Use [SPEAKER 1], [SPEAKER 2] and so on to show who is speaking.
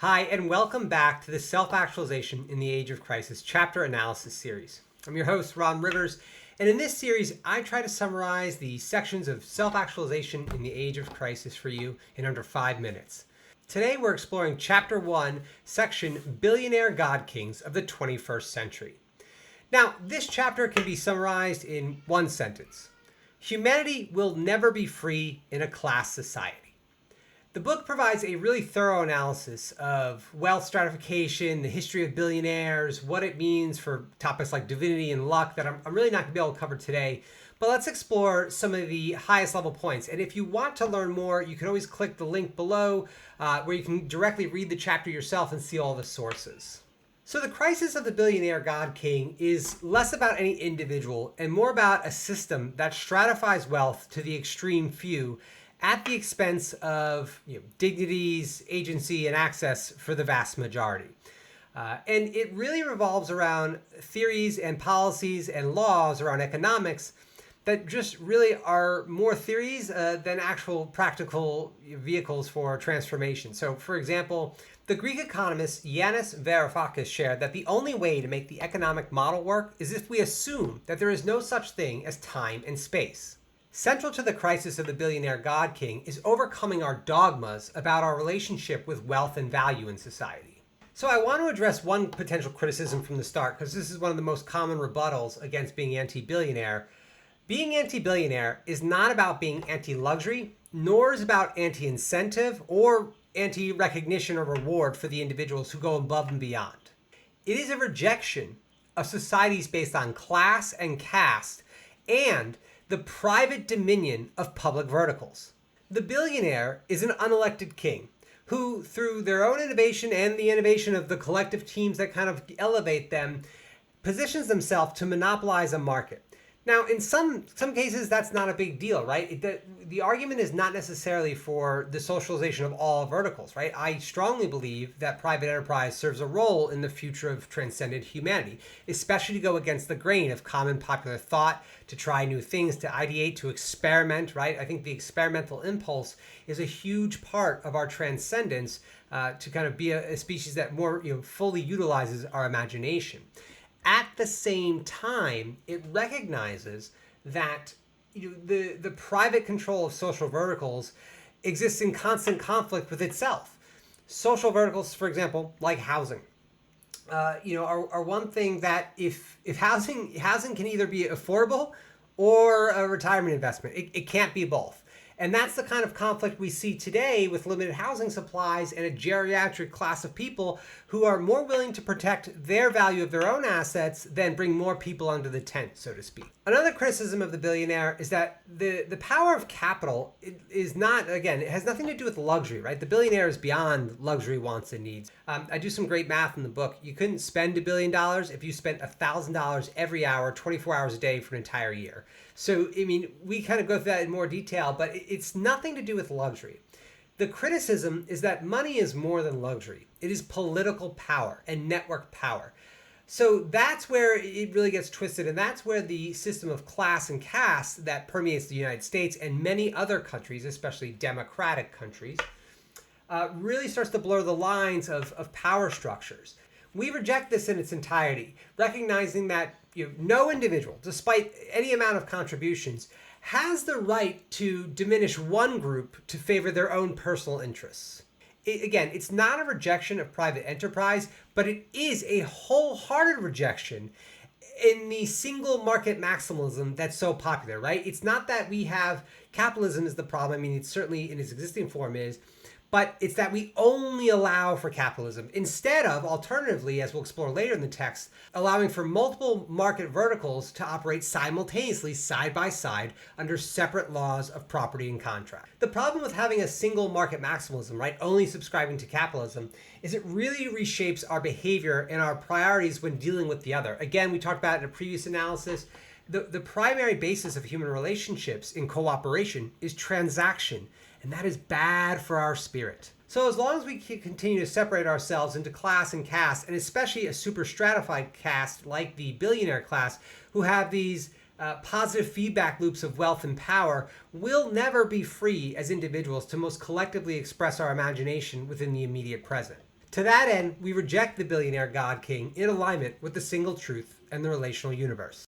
[SPEAKER 1] Hi, and welcome back to the Self-Actualization in the Age of Crisis chapter analysis series. I'm your host, Ron Rivers, and in this series, I try to summarize the sections of self-actualization in the age of crisis for you in under 5 minutes. Today, we're exploring Chapter 1, Section Billionaire God Kings of the 21st Century. Now, this chapter can be summarized in one sentence. Humanity will never be free in a class society. The book provides a really thorough analysis of wealth stratification, the history of billionaires, what it means for topics like divinity and luck that I'm really not going to be able to cover today. But let's explore some of the highest level points. And if you want to learn more, you can always click the link below where you can directly read the chapter yourself and see all the sources. So the crisis of the billionaire God King is less about any individual and more about a system that stratifies wealth to the extreme few at the expense of dignities, agency, and access for the vast majority. And it really revolves around theories and policies and laws around economics that just really are more theories than actual practical vehicles for transformation. So, for example, the Greek economist Yanis Varoufakis shared that the only way to make the economic model work is if we assume that there is no such thing as time and space. Central to the crisis of the billionaire God King is overcoming our dogmas about our relationship with wealth and value in society. So I want to address one potential criticism from the start, because this is one of the most common rebuttals against being anti-billionaire. Being anti-billionaire is not about being anti-luxury, nor is it about anti-incentive or anti-recognition or reward for the individuals who go above and beyond. It is a rejection of societies based on class and caste and the private dominion of public verticals. The billionaire is an unelected king who, through their own innovation and the innovation of the collective teams that kind of elevate them, positions themselves to monopolize a market. Now, in some cases, that's not a big deal, right? The argument is not necessarily for the socialization of all verticals, right? I strongly believe that private enterprise serves a role in the future of transcendent humanity, especially to go against the grain of common popular thought, to try new things, to ideate, to experiment, right? I think the experimental impulse is a huge part of our transcendence to kind of be a species that more fully utilizes our imagination. At the same time, it recognizes that the private control of social verticals exists in constant conflict with itself. Social verticals, for example, like housing, are one thing that if housing can either be affordable or a retirement investment, it can't be both. And that's the kind of conflict we see today with limited housing supplies and a geriatric class of people who are more willing to protect their value of their own assets than bring more people under the tent, so to speak. Another criticism of the billionaire is that the power of capital is not, again, it has nothing to do with luxury, right? The billionaire is beyond luxury wants and needs. I do some great math in the book. You couldn't spend $1 billion if you spent $1,000 every hour, 24 hours a day for an entire year. So, I mean, we kind of go through that in more detail, but it's nothing to do with luxury. The criticism is that money is more than luxury. It is political power and network power. So that's where it really gets twisted, and that's where the system of class and caste that permeates the United States and many other countries, especially democratic countries, really starts to blur the lines of power structures. We reject this in its entirety, recognizing that no individual, despite any amount of contributions, has the right to diminish one group to favor their own personal interests. Again, it's not a rejection of private enterprise, but it is a wholehearted rejection in the single market maximalism that's so popular, right? It's not that we have capitalism is the problem. I mean, it's certainly in its existing form is, but it's that we only allow for capitalism instead of, alternatively, as we'll explore later in the text, allowing for multiple market verticals to operate simultaneously side by side under separate laws of property and contract. The problem with having a single market maximalism, right, only subscribing to capitalism, is it really reshapes our behavior and our priorities when dealing with the other. Again, we talked about it in a previous analysis. The primary basis of human relationships in cooperation is transaction, and that is bad for our spirit. So as long as we continue to separate ourselves into class and caste, and especially a super stratified caste like the billionaire class, who have these positive feedback loops of wealth and power, we'll never be free as individuals to most collectively express our imagination within the immediate present. To that end, we reject the billionaire God King in alignment with the single truth and the relational universe.